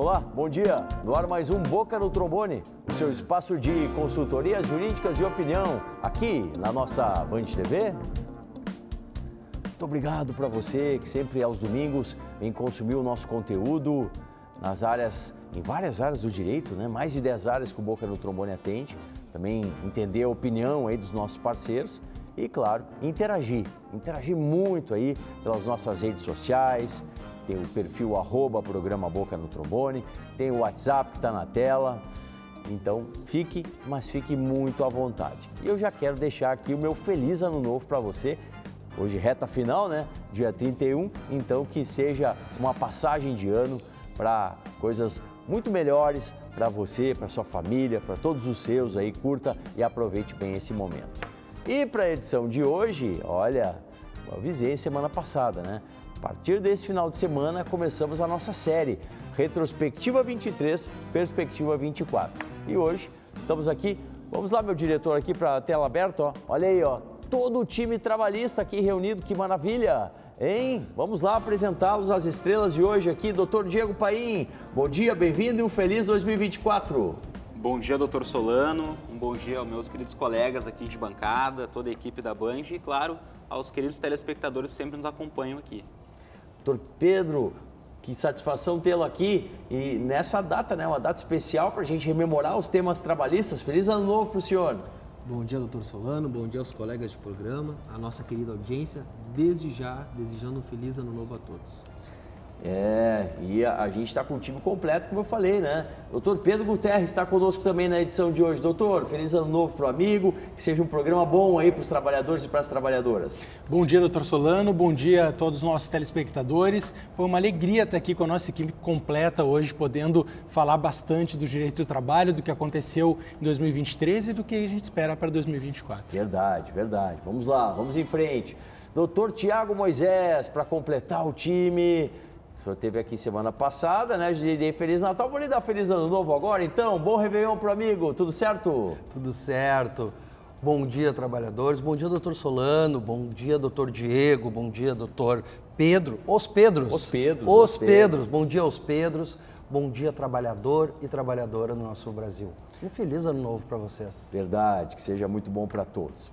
Olá, bom dia. No ar mais um Boca no Trombone, o seu espaço de consultorias jurídicas e opinião, aqui na nossa Band TV. Muito obrigado para você que sempre aos domingos vem consumir o nosso conteúdo em várias áreas do direito, né? Mais de 10 áreas que o Boca no Trombone atende. Também entender a opinião aí dos nossos parceiros e, claro, interagir muito aí pelas nossas redes sociais. Tem o perfil @programa Boca no Trombone, tem o WhatsApp que está na tela. Então, fique muito à vontade. E eu já quero deixar aqui o meu feliz ano novo para você. Hoje, reta final, né? Dia 31, então que seja uma passagem de ano para coisas muito melhores para você, para sua família, para todos os seus aí. Curta e aproveite bem esse momento. E para a edição de hoje, olha, eu avisei semana passada, né? A partir desse final de semana, começamos a nossa série Retrospectiva 23, Perspectiva 24. E hoje, estamos aqui, vamos lá, meu diretor, aqui para a tela aberta, ó. Olha aí, ó, todo o time trabalhista aqui reunido, que maravilha, hein? Vamos lá apresentá-los, as estrelas de hoje aqui, Dr. Diego Paim. Bom dia, bem-vindo e um feliz 2024. Bom dia, doutor Solano, um bom dia aos meus queridos colegas aqui de bancada, toda a equipe da Band e, claro, aos queridos telespectadores que sempre nos acompanham aqui. Doutor Pedro, que satisfação tê-lo aqui e nessa data, né, uma data especial para a gente rememorar os temas trabalhistas. Feliz ano novo para o senhor. Bom dia, doutor Solano, bom dia aos colegas de programa, à nossa querida audiência, desde já desejando um feliz ano novo a todos. E a gente está com o time completo, como eu falei, né? Doutor Pedro Guterres está conosco também na edição de hoje. Doutor, feliz ano novo para o amigo, que seja um programa bom aí para os trabalhadores e para as trabalhadoras. Bom dia, doutor Solano, bom dia a todos os nossos telespectadores. Foi uma alegria estar aqui com a nossa equipe completa hoje, podendo falar bastante do direito do trabalho, do que aconteceu em 2023 e do que a gente espera para 2024. Verdade. Vamos lá, vamos em frente. Doutor Tiago Moisés, para completar o time. O senhor esteve aqui semana passada, né? Eu dei Feliz Natal, vou lhe dar Feliz Ano Novo agora, então. Bom Réveillon pro amigo, tudo certo? Tudo certo. Bom dia, trabalhadores. Bom dia, doutor Solano. Bom dia, doutor Diego. Bom dia, doutor Pedro. Os Pedros. Bom dia aos Pedros. Bom dia, trabalhador e trabalhadora no nosso Brasil. Um feliz ano novo para vocês. Verdade, que seja muito bom para todos.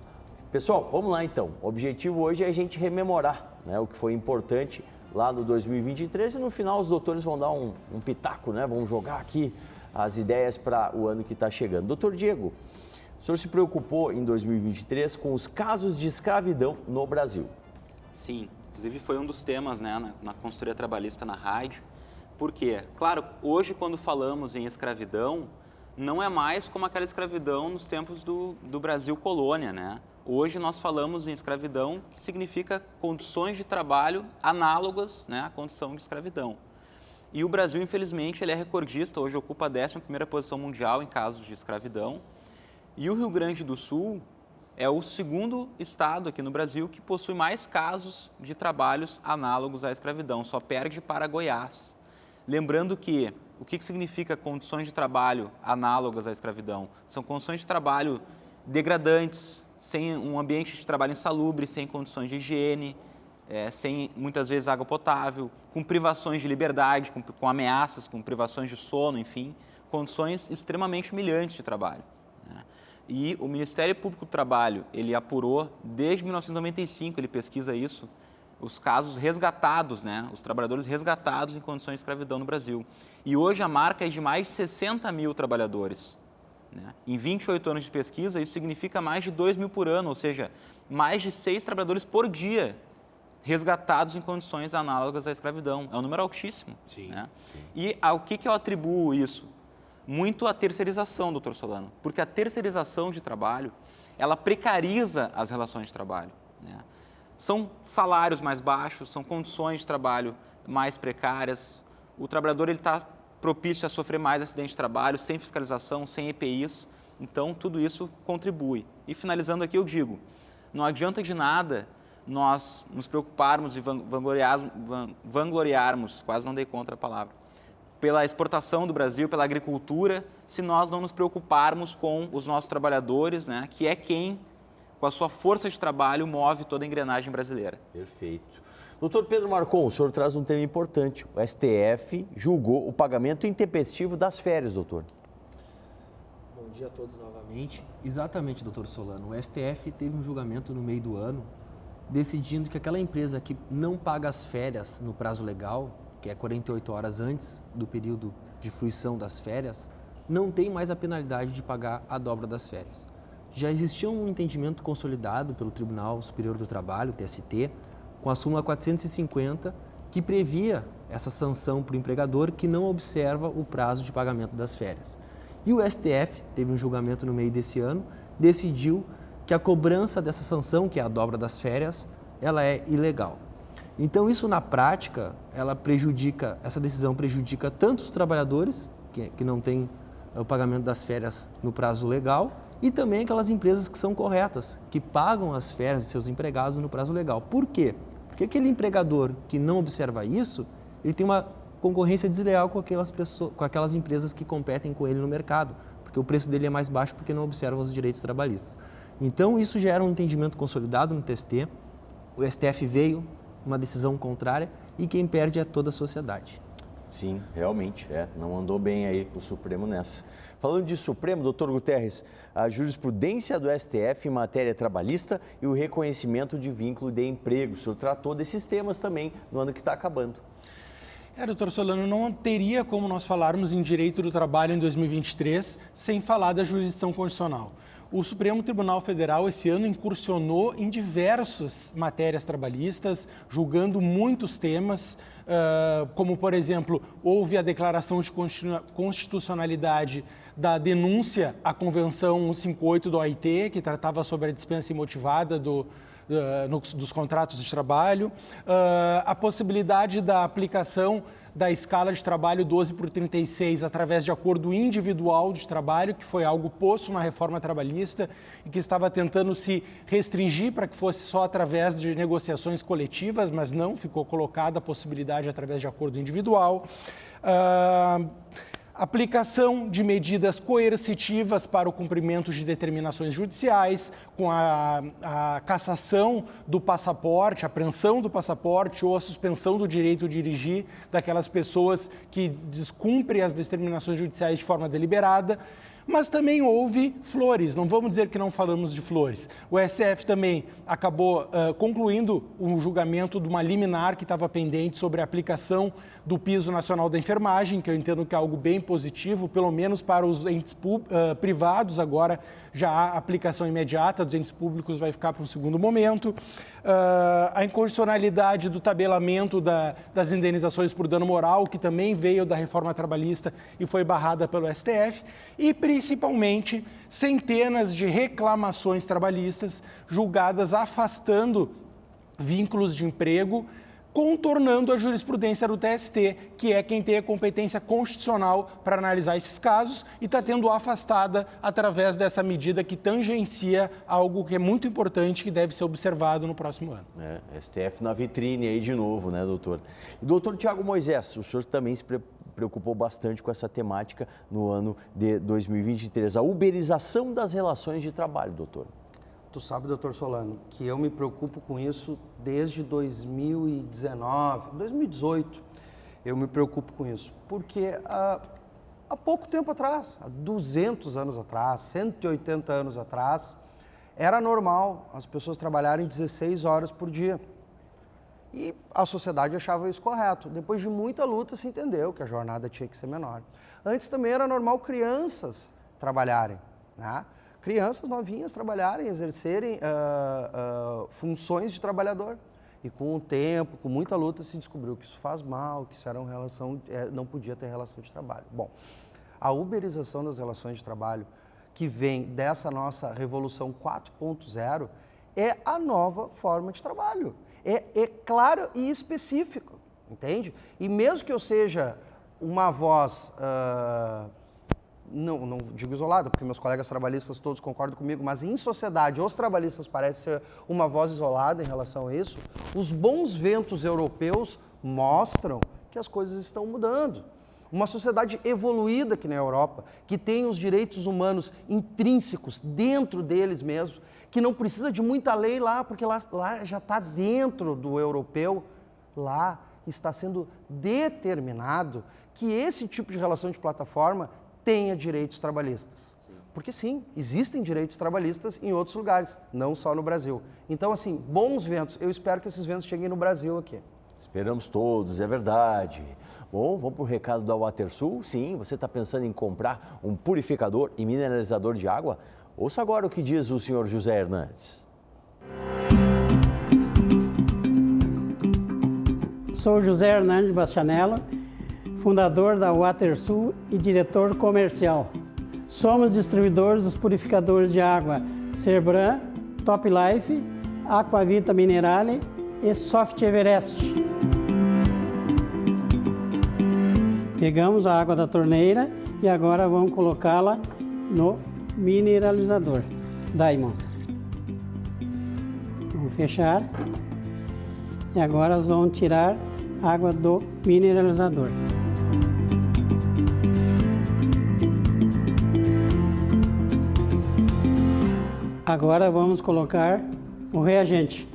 Pessoal, vamos lá então. O objetivo hoje é a gente rememorar, né, o que foi importante lá no 2023 e no final os doutores vão dar um pitaco, né? Vão jogar aqui as ideias para o ano que está chegando. Doutor Diego, o senhor se preocupou em 2023 com os casos de escravidão no Brasil? Sim, inclusive foi um dos temas, né, na consultoria trabalhista na rádio. Por quê? Claro, hoje quando falamos em escravidão, não é mais como aquela escravidão nos tempos do Brasil colônia, né? Hoje nós falamos em escravidão, que significa condições de trabalho análogas, né, à condição de escravidão. E o Brasil, infelizmente, ele é recordista, hoje ocupa a 11ª posição mundial em casos de escravidão. E o Rio Grande do Sul é o segundo estado aqui no Brasil que possui mais casos de trabalhos análogos à escravidão, só perde para Goiás. Lembrando que o que significa condições de trabalho análogas à escravidão? São condições de trabalho degradantes, sem um ambiente de trabalho insalubre, sem condições de higiene, sem muitas vezes água potável, com privações de liberdade, com ameaças, com privações de sono, enfim, condições extremamente humilhantes de trabalho, né? E o Ministério Público do Trabalho, ele apurou, desde 1995, ele pesquisa isso, os casos resgatados, né? Os trabalhadores resgatados em condições de escravidão no Brasil. E hoje a marca é de mais de 60 mil trabalhadores. Em 28 anos de pesquisa, isso significa mais de 2 mil por ano, ou seja, mais de 6 trabalhadores por dia resgatados em condições análogas à escravidão. É um número altíssimo. Sim, né? sim. E ao que eu atribuo isso? Muito à terceirização, doutor Solano, porque a terceirização de trabalho, ela precariza as relações de trabalho, né? São salários mais baixos, são condições de trabalho mais precárias, o trabalhador está propício a sofrer mais acidentes de trabalho, sem fiscalização, sem EPIs. Então, tudo isso contribui. E finalizando aqui, eu digo, não adianta de nada nós nos preocuparmos e vangloriarmos, quase não dei contra a palavra, pela exportação do Brasil, pela agricultura, se nós não nos preocuparmos com os nossos trabalhadores, né, que é quem, com a sua força de trabalho, move toda a engrenagem brasileira. Perfeito. Doutor Pedro Marcon, o senhor traz um tema importante. O STF julgou o pagamento intempestivo das férias, doutor. Bom dia a todos novamente. Exatamente, doutor Solano. O STF teve um julgamento no meio do ano, decidindo que aquela empresa que não paga as férias no prazo legal, que é 48 horas antes do período de fruição das férias, não tem mais a penalidade de pagar a dobra das férias. Já existia um entendimento consolidado pelo Tribunal Superior do Trabalho, TST, com a súmula 450, que previa essa sanção para o empregador que não observa o prazo de pagamento das férias. E o STF, teve um julgamento no meio desse ano, decidiu que a cobrança dessa sanção, que é a dobra das férias, ela é ilegal. Então, isso na prática, essa decisão prejudica tanto os trabalhadores, que não têm o pagamento das férias no prazo legal, e também aquelas empresas que são corretas, que pagam as férias de seus empregados no prazo legal. Por quê? Porque aquele empregador que não observa isso, ele tem uma concorrência desleal com aquelas empresas que competem com ele no mercado, porque o preço dele é mais baixo porque não observam os direitos trabalhistas. Então, isso gera um entendimento consolidado no TST, o STF veio, uma decisão contrária, e quem perde é toda a sociedade. Sim, realmente, não andou bem aí o Supremo nessa. Falando de Supremo, doutor Guterres, a jurisprudência do STF em matéria trabalhista e o reconhecimento de vínculo de emprego. O senhor tratou desses temas também no ano que está acabando. Doutor Solano, não teria como nós falarmos em direito do trabalho em 2023 sem falar da jurisdição constitucional. O Supremo Tribunal Federal esse ano incursionou em diversas matérias trabalhistas, julgando muitos temas, como, por exemplo, houve a declaração de constitucionalidade da denúncia à Convenção 158 da OIT, que tratava sobre a dispensa imotivada dos contratos de trabalho, a possibilidade da aplicação da escala de trabalho 12/36 através de acordo individual de trabalho, que foi algo posto na reforma trabalhista e que estava tentando se restringir para que fosse só através de negociações coletivas, mas não, ficou colocada a possibilidade através de acordo individual. Aplicação de medidas coercitivas para o cumprimento de determinações judiciais, com a cassação do passaporte, a apreensão do passaporte ou a suspensão do direito de dirigir daquelas pessoas que descumprem as determinações judiciais de forma deliberada. Mas também houve flores, não vamos dizer que não falamos de flores. O STF também acabou concluindo um julgamento de uma liminar que estava pendente sobre a aplicação do piso nacional da enfermagem, que eu entendo que é algo bem positivo, pelo menos para os entes privados, agora já há aplicação imediata, dos entes públicos vai ficar para um segundo momento. A inconstitucionalidade do tabelamento das indenizações por dano moral, que também veio da reforma trabalhista e foi barrada pelo STF, e principalmente centenas de reclamações trabalhistas julgadas afastando vínculos de emprego, contornando a jurisprudência do TST, que é quem tem a competência constitucional para analisar esses casos e está tendo afastada através dessa medida que tangencia algo que é muito importante que deve ser observado no próximo ano. STF na vitrine aí de novo, né, doutor? E doutor Tiago Moisés, o senhor também se preocupou bastante com essa temática no ano de 2023, a uberização das relações de trabalho, doutor. Tu sabe, doutor Solano, que eu me preocupo com isso desde 2019, 2018. Eu me preocupo com isso, porque há pouco tempo atrás, há 200 anos atrás, 180 anos atrás, era normal as pessoas trabalharem 16 horas por dia. E a sociedade achava isso correto. Depois de muita luta se entendeu que a jornada tinha que ser menor. Antes também era normal crianças trabalharem, né? Crianças novinhas trabalharem, exercerem funções de trabalhador. E com o tempo, com muita luta, se descobriu que isso faz mal, que isso era uma relação, não podia ter relação de trabalho. Bom, a uberização das relações de trabalho, que vem dessa nossa revolução 4.0, é a nova forma de trabalho. É claro e específico, entende? E mesmo que eu seja uma voz... Não digo isolada, porque meus colegas trabalhistas todos concordam comigo, mas em sociedade os trabalhistas parecem ser uma voz isolada em relação a isso. Os bons ventos europeus mostram que as coisas estão mudando. Uma sociedade evoluída aqui na Europa, que tem os direitos humanos intrínsecos dentro deles mesmos, que não precisa de muita lei lá, porque lá já está dentro do europeu, lá está sendo determinado que esse tipo de relação de plataforma tenha direitos trabalhistas. Porque sim, existem direitos trabalhistas em outros lugares, não só no Brasil. Então, assim, bons ventos. Eu espero que esses ventos cheguem no Brasil aqui. Esperamos todos, é verdade. Bom, vamos para o recado da WaterSul. Sim, você está pensando em comprar um purificador e mineralizador de água? Ouça agora o que diz o senhor José Hernandes. Sou José Hernandes Bastianello, fundador da WaterSul e diretor comercial. Somos distribuidores dos purificadores de água Cerbran, Top Life, Aquavita Minerale e Soft Everest. Pegamos a água da torneira e agora vamos colocá-la no mineralizador Diamond. Vamos fechar e agora nós vamos tirar a água do mineralizador. Agora vamos colocar o reagente,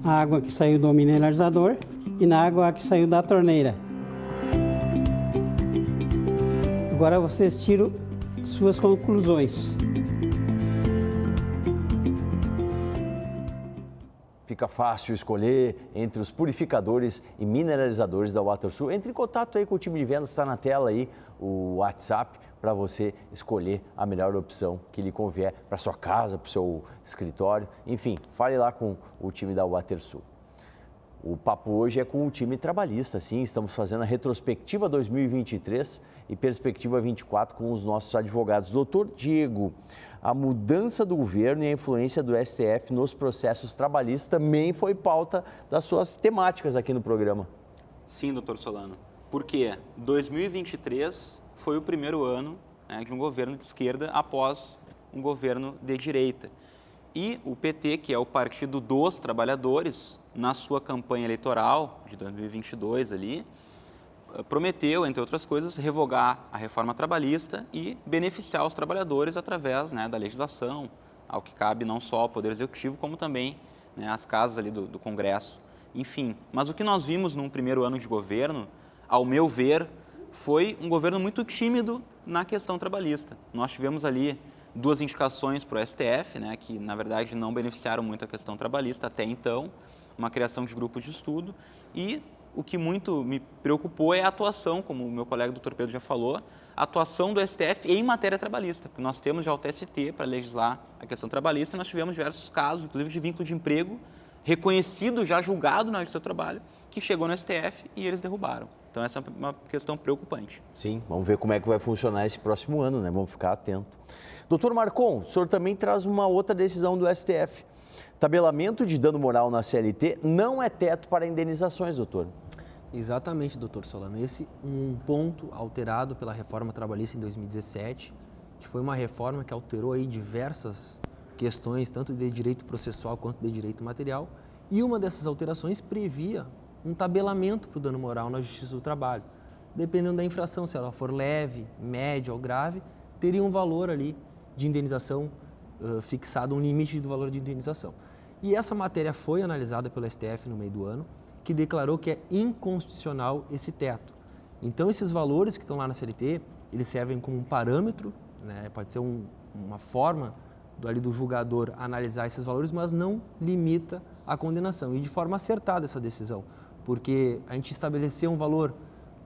a água que saiu do mineralizador e na água que saiu da torneira. Agora vocês tiram suas conclusões. Fica fácil escolher entre os purificadores e mineralizadores da WaterSul. Entre em contato aí com o time de vendas, está na tela aí o WhatsApp para você escolher a melhor opção que lhe convier para sua casa, para o seu escritório. Enfim, fale lá com o time da WaterSul. O papo hoje é com o time trabalhista, sim, estamos fazendo a retrospectiva 2023 e perspectiva 24 com os nossos advogados. Doutor Diego, a mudança do governo e a influência do STF nos processos trabalhistas também foi pauta das suas temáticas aqui no programa. Sim, doutor Solano. Por quê? 2023 foi o primeiro ano, né, de um governo de esquerda após um governo de direita. E o PT, que é o Partido dos Trabalhadores, na sua campanha eleitoral de 2022 ali, prometeu, entre outras coisas, revogar a reforma trabalhista e beneficiar os trabalhadores através, né, da legislação, ao que cabe não só ao Poder Executivo, como também, né, as casas ali do Congresso. Enfim, mas o que nós vimos num primeiro ano de governo, ao meu ver, foi um governo muito tímido na questão trabalhista. Nós tivemos ali 2 indicações para o STF, né, que na verdade não beneficiaram muito a questão trabalhista até então, uma criação de grupo de estudo e o que muito me preocupou é a atuação, como o meu colega doutor Pedro já falou, a atuação do STF em matéria trabalhista, porque nós temos já o TST para legislar a questão trabalhista, nós tivemos diversos casos, inclusive de vínculo de emprego, reconhecido, já julgado na Justiça do Trabalho, que chegou no STF e eles derrubaram. Então essa é uma questão preocupante. Sim, vamos ver como é que vai funcionar esse próximo ano, né? Vamos ficar atento. Doutor Marcon, o senhor também traz uma outra decisão do STF. Tabelamento de dano moral na CLT não é teto para indenizações, doutor. Exatamente, doutor Solano. Esse um ponto alterado pela reforma trabalhista em 2017, que foi uma reforma que alterou aí diversas questões, tanto de direito processual quanto de direito material, e uma dessas alterações previa um tabelamento para o dano moral na Justiça do Trabalho. Dependendo da infração, se ela for leve, média ou grave, teria um valor ali de indenização fixado, um limite do valor de indenização. E essa matéria foi analisada pelo STF no meio do ano, que declarou que é inconstitucional esse teto. Então, esses valores que estão lá na CLT, eles servem como um parâmetro, né? Pode ser uma forma do julgador analisar esses valores, mas não limita a condenação. E de forma acertada essa decisão, porque a gente estabeleceu um valor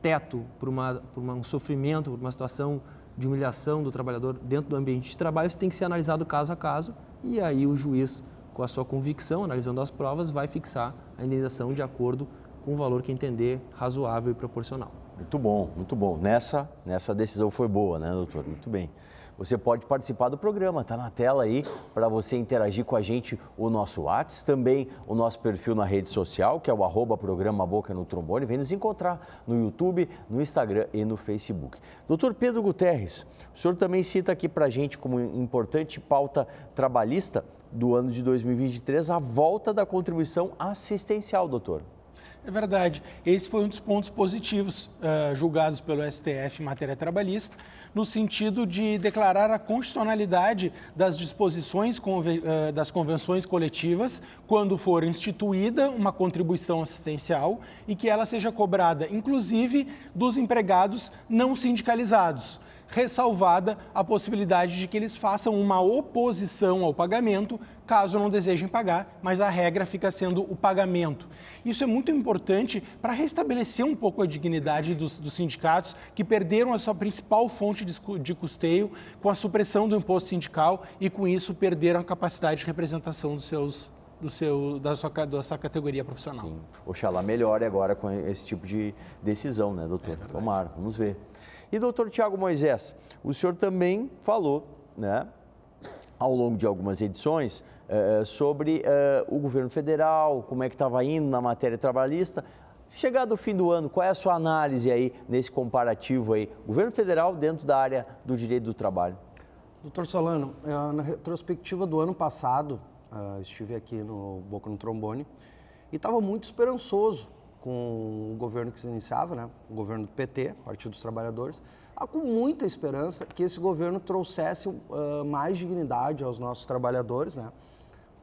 teto por um sofrimento, por uma situação de humilhação do trabalhador dentro do ambiente de trabalho, isso tem que ser analisado caso a caso, e aí o juiz, com a sua convicção, analisando as provas, vai fixar a indenização de acordo com o valor que entender razoável e proporcional. Muito bom, muito bom. Nessa decisão foi boa, né, doutor? Muito bem. Você pode participar do programa, está na tela aí para você interagir com a gente, o nosso WhatsApp, também o nosso perfil na rede social, que é o @programa Boca no Trombone. Vem nos encontrar no YouTube, no Instagram e no Facebook. Doutor Pedro Guterres, o senhor também cita aqui para a gente como importante pauta trabalhista do ano de 2023 a volta da contribuição assistencial, doutor. É verdade. Esse foi um dos pontos positivos julgados pelo STF em matéria trabalhista, no sentido de declarar a constitucionalidade das disposições das convenções coletivas quando for instituída uma contribuição assistencial e que ela seja cobrada, inclusive, dos empregados não sindicalizados, ressalvada a possibilidade de que eles façam uma oposição ao pagamento, caso não desejem pagar, mas a regra fica sendo o pagamento. Isso é muito importante para restabelecer um pouco a dignidade dos sindicatos, que perderam a sua principal fonte de custeio com a supressão do imposto sindical e, com isso, perderam a capacidade de representação da sua categoria profissional. Sim. Oxalá melhore agora com esse tipo de decisão, né, doutor? Tomara, vamos ver. E, doutor Tiago Moisés, o senhor também falou, né, ao longo de algumas edições, sobre o governo federal, como é que estava indo na matéria trabalhista. Chegado o fim do ano, qual é a sua análise aí, nesse comparativo aí, governo federal dentro da área do direito do trabalho? Doutor Solano, na retrospectiva do ano passado, estive aqui no Boca no Trombone e estava muito esperançoso com o governo que se iniciava, né? O governo do PT, Partido dos Trabalhadores, com muita esperança que esse governo trouxesse mais dignidade aos nossos trabalhadores, né?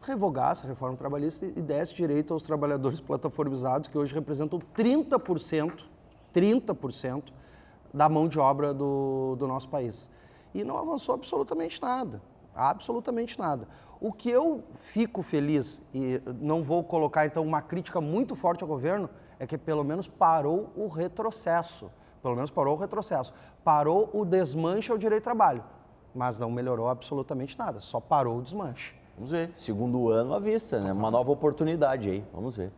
Revogasse a reforma trabalhista e desse direito aos trabalhadores plataformizados, que hoje representam 30% da mão de obra do nosso país. E não avançou absolutamente nada, absolutamente nada. O que eu fico feliz, e não vou colocar então uma crítica muito forte ao governo, é que pelo menos parou o retrocesso. Parou o desmanche ao direito do trabalho, mas não melhorou absolutamente nada, só parou o desmanche. Vamos ver, segundo ano à vista, né? Uma nova oportunidade aí, vamos ver.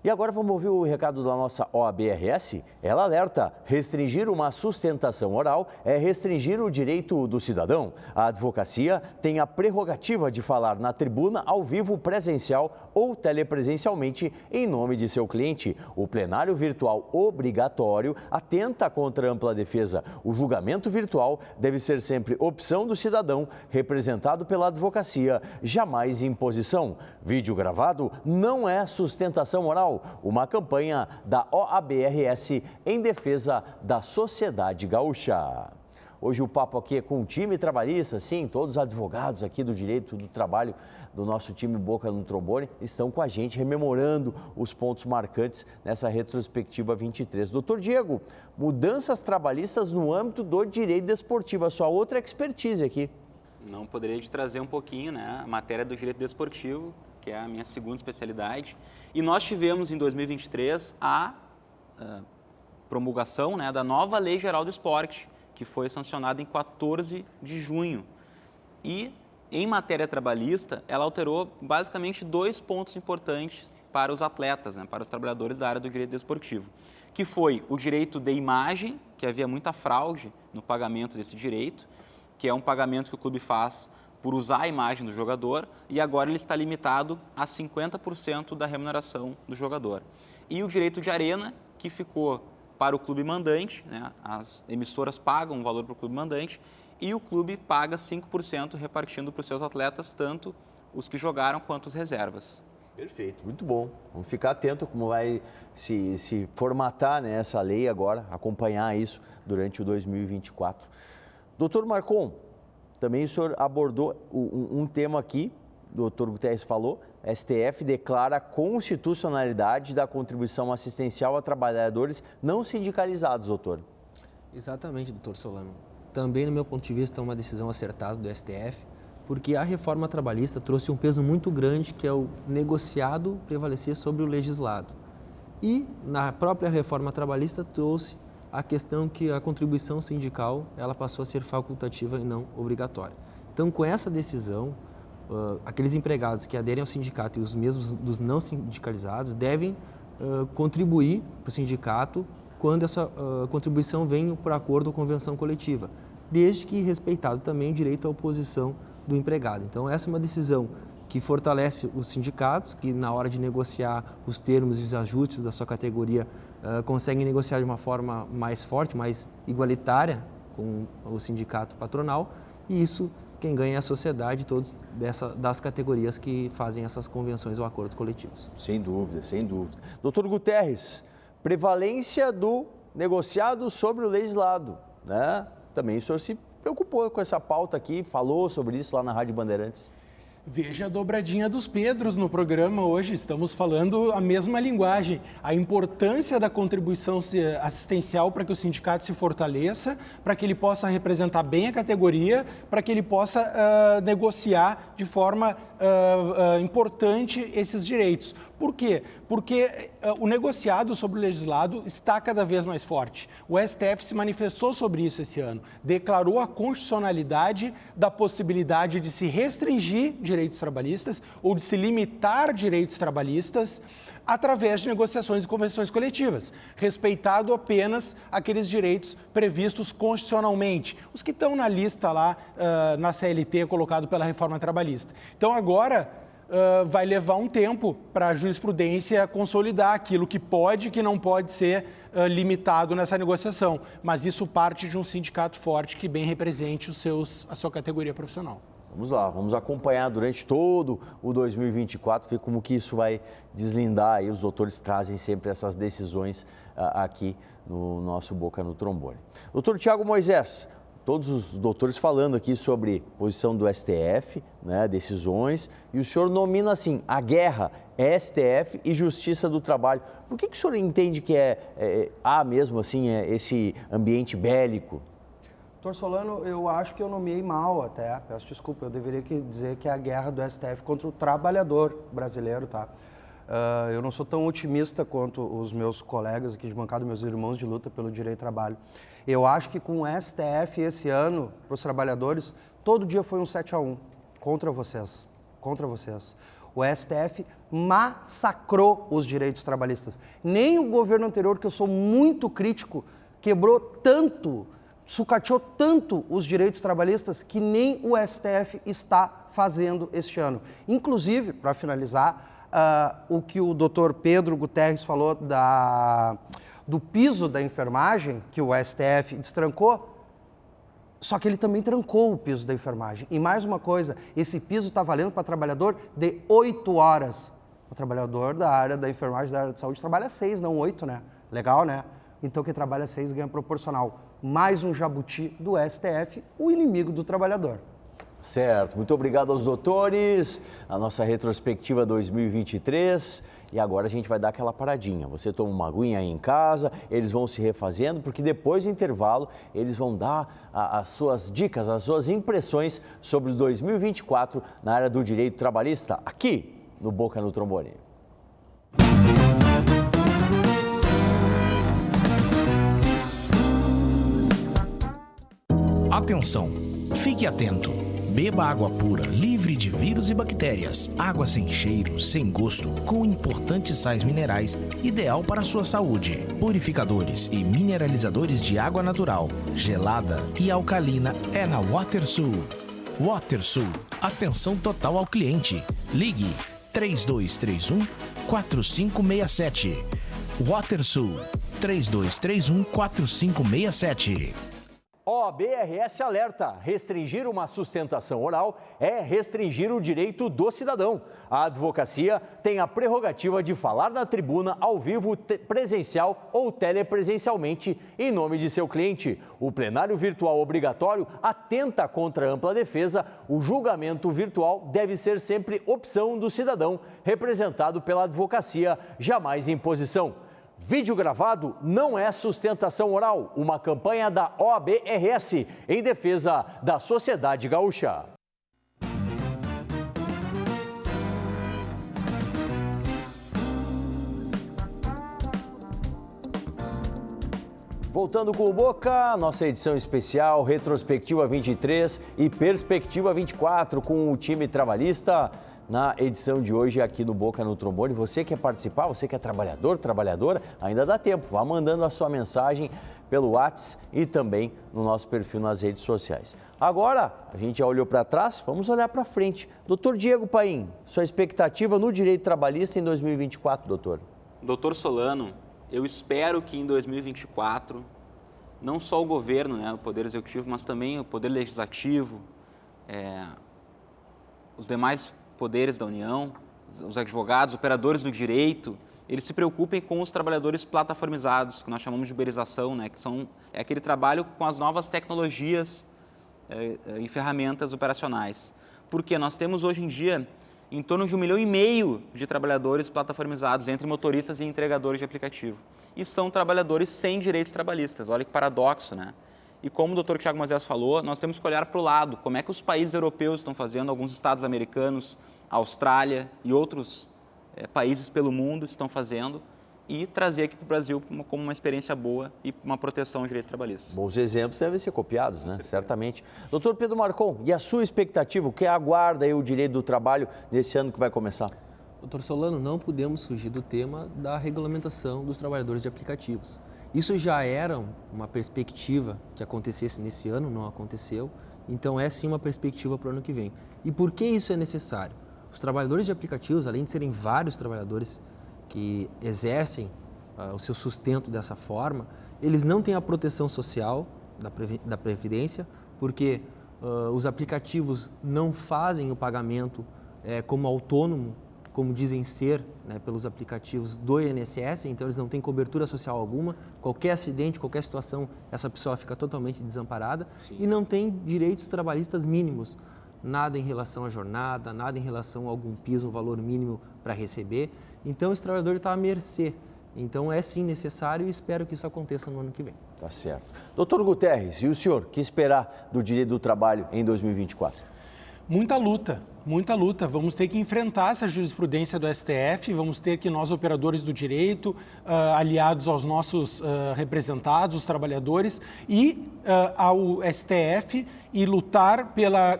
E agora vamos ouvir o recado da nossa OAB-RS. Ela alerta: restringir uma sustentação oral é restringir o direito do cidadão. A advocacia tem a prerrogativa de falar na tribuna ao vivo, presencial ou telepresencialmente em nome de seu cliente. O plenário virtual obrigatório atenta contra a ampla defesa. O julgamento virtual deve ser sempre opção do cidadão, representado pela advocacia, jamais imposição. Vídeo gravado não é sustentação oral. Uma campanha da OAB-RS em defesa da sociedade gaúcha. Hoje o papo aqui é com o time trabalhista, sim, todos os advogados aqui do direito do trabalho do nosso time Boca no Trombone estão com a gente rememorando os pontos marcantes nessa retrospectiva 23. Doutor Diego, mudanças trabalhistas no âmbito do direito desportivo, a sua outra expertise aqui. Não poderia te trazer um pouquinho, né, a matéria do direito desportivo, que é a minha segunda especialidade. E nós tivemos em 2023 a promulgação, né, da nova Lei Geral do Esporte, que foi sancionada em 14 de junho. E, em matéria trabalhista, ela alterou basicamente 2 pontos importantes para os atletas, né, para os trabalhadores da área do direito desportivo, que foi o direito de imagem, que havia muita fraude no pagamento desse direito, que é um pagamento que o clube faz por usar a imagem do jogador, e agora ele está limitado a 50% da remuneração do jogador. E o direito de arena, que ficou para o clube mandante, né? As emissoras pagam um valor para o clube mandante, e o clube paga 5% repartindo para os seus atletas, tanto os que jogaram quanto os reservas. Perfeito, muito bom. Vamos ficar atento como vai se formatar, né, essa lei agora, acompanhar isso durante o 2024. Doutor Marcon, também o senhor abordou um tema aqui, o doutor Guterres falou, STF declara a constitucionalidade da contribuição assistencial a trabalhadores não sindicalizados, doutor. Exatamente, doutor Solano. Também, no meu ponto de vista, é uma decisão acertada do STF, porque a reforma trabalhista trouxe um peso muito grande, que é o negociado prevalecer sobre o legislado. E, na própria reforma trabalhista, trouxe a questão que a contribuição sindical ela passou a ser facultativa e não obrigatória. Então, com essa decisão, aqueles empregados que aderem ao sindicato e os mesmos dos não sindicalizados devem contribuir para o sindicato quando essa contribuição vem por acordo ou convenção coletiva, desde que respeitado também o direito à oposição do empregado. Então, essa é uma decisão que fortalece os sindicatos, que na hora de negociar os termos e os ajustes da sua categoria, conseguem negociar de uma forma mais forte, mais igualitária com o sindicato patronal, e isso quem ganha é a sociedade, todos das categorias que fazem essas convenções ou acordos coletivos. Sem dúvida, sem dúvida. Doutor Guterres, prevalência do negociado sobre o legislado, né? Também o senhor se preocupou com essa pauta aqui, falou sobre isso lá na Rádio Bandeirantes. Veja a dobradinha dos Pedros no programa hoje, estamos falando a mesma linguagem. A importância da contribuição assistencial para que o sindicato se fortaleça, para que ele possa representar bem a categoria, para que ele possa negociar de forma importante esses direitos. Por quê? Porque o negociado sobre o legislado está cada vez mais forte. O STF se manifestou sobre isso esse ano, declarou a constitucionalidade da possibilidade de se restringir direitos trabalhistas ou de se limitar direitos trabalhistas através de negociações e convenções coletivas, respeitado apenas aqueles direitos previstos constitucionalmente, os que estão na lista lá na CLT colocado pela reforma trabalhista. Então agora vai levar um tempo para a jurisprudência consolidar aquilo que pode e que não pode ser limitado nessa negociação, mas isso parte de um sindicato forte que bem represente a sua categoria profissional. Vamos lá, vamos acompanhar durante todo o 2024, ver como que isso vai deslindar aí. Os doutores trazem sempre essas decisões aqui no nosso Boca no Trombone. Doutor Tiago Moisés, todos os doutores falando aqui sobre posição do STF, né, decisões, e o senhor nomina assim, a guerra é STF e Justiça do Trabalho. Por que o senhor entende que há mesmo assim esse ambiente bélico? Doutor Solano, eu acho que eu nomeei mal até, peço desculpa, eu deveria dizer que é a guerra do STF contra o trabalhador brasileiro, tá? Eu não sou tão otimista quanto os meus colegas aqui de bancada, meus irmãos de luta pelo direito ao trabalho. Eu acho que com o STF esse ano, para os trabalhadores, todo dia foi um 7-1 contra vocês, contra vocês. O STF massacrou os direitos trabalhistas. Nem o governo anterior, que eu sou muito crítico, quebrou tanto, sucateou tanto os direitos trabalhistas que nem o STF está fazendo este ano. Inclusive, para finalizar, o que o doutor Pedro Guterres falou do piso da enfermagem, que o STF destrancou, só que ele também trancou o piso da enfermagem. E mais uma coisa, esse piso está valendo para trabalhador de 8 horas. O trabalhador da área da enfermagem, da área de saúde, trabalha 6, não 8, né? Legal, né? Então, quem trabalha 6 ganha proporcional. Mais um jabuti do STF, o inimigo do trabalhador. Certo, muito obrigado aos doutores, a nossa retrospectiva 2023, e agora a gente vai dar aquela paradinha. Você toma uma aguinha aí em casa, eles vão se refazendo, porque depois do intervalo eles vão dar as suas dicas, as suas impressões sobre o 2024 na área do direito trabalhista, aqui no Boca no Trombone. Atenção, fique atento. Beba água pura, livre de vírus e bactérias. Água sem cheiro, sem gosto, com importantes sais minerais, ideal para a sua saúde. Purificadores e mineralizadores de água natural, gelada e alcalina é na WaterSul. WaterSul, atenção total ao cliente. Ligue 3231-4567. WaterSul, 3231-4567. OAB-RS alerta: restringir uma sustentação oral é restringir o direito do cidadão. A advocacia tem a prerrogativa de falar na tribuna ao vivo, presencial ou telepresencialmente, em nome de seu cliente. O plenário virtual obrigatório atenta contra a ampla defesa. O julgamento virtual deve ser sempre opção do cidadão, representado pela advocacia, jamais imposição. Vídeo gravado não é sustentação oral, uma campanha da OAB-RS em defesa da sociedade gaúcha. Voltando com o Boca, nossa edição especial, retrospectiva 23 e perspectiva 24 com o time trabalhista. Na edição de hoje aqui no Boca no Trombone, você quer participar, você que é trabalhador, trabalhadora, ainda dá tempo, vá mandando a sua mensagem pelo WhatsApp e também no nosso perfil nas redes sociais. Agora, a gente já olhou para trás, vamos olhar para frente. Doutor Diego Paim, sua expectativa no direito trabalhista em 2024, doutor? Doutor Solano, eu espero que em 2024, não só o governo, né, o Poder Executivo, mas também o Poder Legislativo, os demais poderes da União, os advogados, operadores do direito, eles se preocupem com os trabalhadores plataformizados, que nós chamamos de uberização, né? Que é aquele trabalho com as novas tecnologias e ferramentas operacionais. Porque nós temos hoje em dia em torno de 1,5 milhão de trabalhadores plataformizados, entre motoristas e entregadores de aplicativo. E são trabalhadores sem direitos trabalhistas. Olha que paradoxo, né? E como o Dr. Tiago Moisés falou, nós temos que olhar para o lado. Como é que os países europeus estão fazendo, alguns estados americanos, Austrália e outros países pelo mundo estão fazendo, e trazer aqui para o Brasil como uma experiência boa e uma proteção aos direitos trabalhistas. Bons exemplos devem ser copiados, né? Certamente. Doutor Pedro Marcon, e a sua expectativa? O que aguarda aí o direito do trabalho nesse ano que vai começar? Doutor Solano, não podemos fugir do tema da regulamentação dos trabalhadores de aplicativos. Isso já era uma perspectiva que acontecesse nesse ano, não aconteceu, então é sim uma perspectiva para o ano que vem. E por que isso é necessário? Os trabalhadores de aplicativos, além de serem vários trabalhadores que exercem o seu sustento dessa forma, eles não têm a proteção social da Previdência, porque os aplicativos não fazem o pagamento como autônomo, como dizem ser, né, pelos aplicativos do INSS, então eles não têm cobertura social alguma. Qualquer acidente, qualquer situação, essa pessoa fica totalmente desamparada. Sim. E não tem direitos trabalhistas mínimos, nada em relação à jornada, nada em relação a algum piso, um valor mínimo para receber. Então, esse trabalhador está à mercê. Então, é sim necessário e espero que isso aconteça no ano que vem. Tá certo. Doutor Guterres, e o senhor, o que esperar do direito do trabalho em 2024? Muita luta, muita luta. Vamos ter que enfrentar essa jurisprudência do STF, vamos ter que nós, operadores do direito, aliados aos nossos representados, os trabalhadores, e ao STF e lutar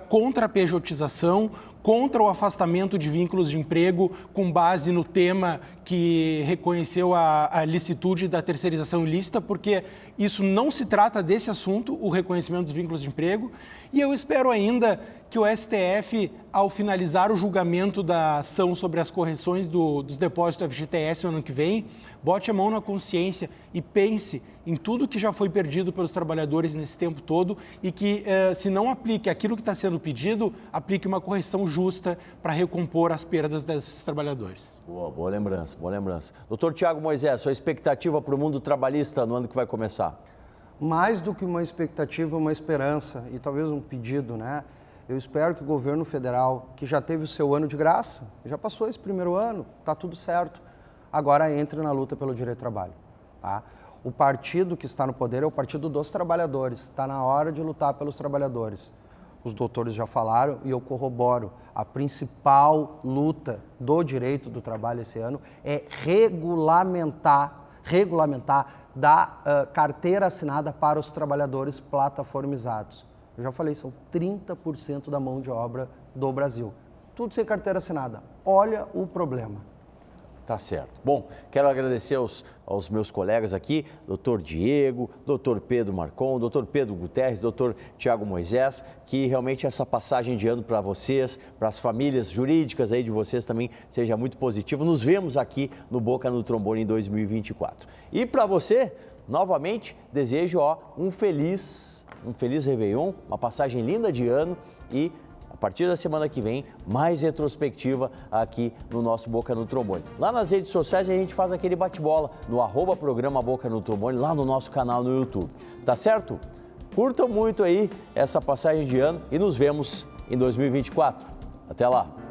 contra a pejotização, contra o afastamento de vínculos de emprego com base no tema que reconheceu a licitude da terceirização ilícita, porque isso não se trata desse assunto, o reconhecimento dos vínculos de emprego. E eu espero ainda que o STF, ao finalizar o julgamento da ação sobre as correções dos depósitos do FGTS no ano que vem, bote a mão na consciência e pense em tudo que já foi perdido pelos trabalhadores nesse tempo todo e que, se não aplique aquilo que está sendo pedido, aplique uma correção justa para recompor as perdas desses trabalhadores. Boa lembrança, boa lembrança. Doutor Tiago Moisés, sua expectativa para o mundo trabalhista no ano que vai começar? Mais do que uma expectativa, uma esperança e talvez um pedido, né? Eu espero que o governo federal, que já teve o seu ano de graça, já passou esse primeiro ano, está tudo certo, agora entre na luta pelo direito ao trabalho. Tá? O partido que está no poder é o Partido dos Trabalhadores, está na hora de lutar pelos trabalhadores. Os doutores já falaram e eu corroboro, a principal luta do direito do trabalho esse ano é regulamentar da carteira assinada para os trabalhadores plataformizados. Eu já falei, são 30% da mão de obra do Brasil. Tudo sem carteira assinada. Olha o problema. Tá certo. Bom, quero agradecer aos meus colegas aqui, doutor Diego, doutor Pedro Marcon, doutor Pedro Guterres, doutor Tiago Moisés, que realmente essa passagem de ano para vocês, para as famílias jurídicas aí de vocês também seja muito positivo. Nos vemos aqui no Boca no Trombone em 2024. E para você, novamente, desejo um feliz Réveillon, uma passagem linda de ano e a partir da semana que vem, mais retrospectiva aqui no nosso Boca no Trombone. Lá nas redes sociais a gente faz aquele bate-bola no @programa Boca no Trombone, lá no nosso canal no YouTube. Tá certo? Curtam muito aí essa passagem de ano e nos vemos em 2024. Até lá!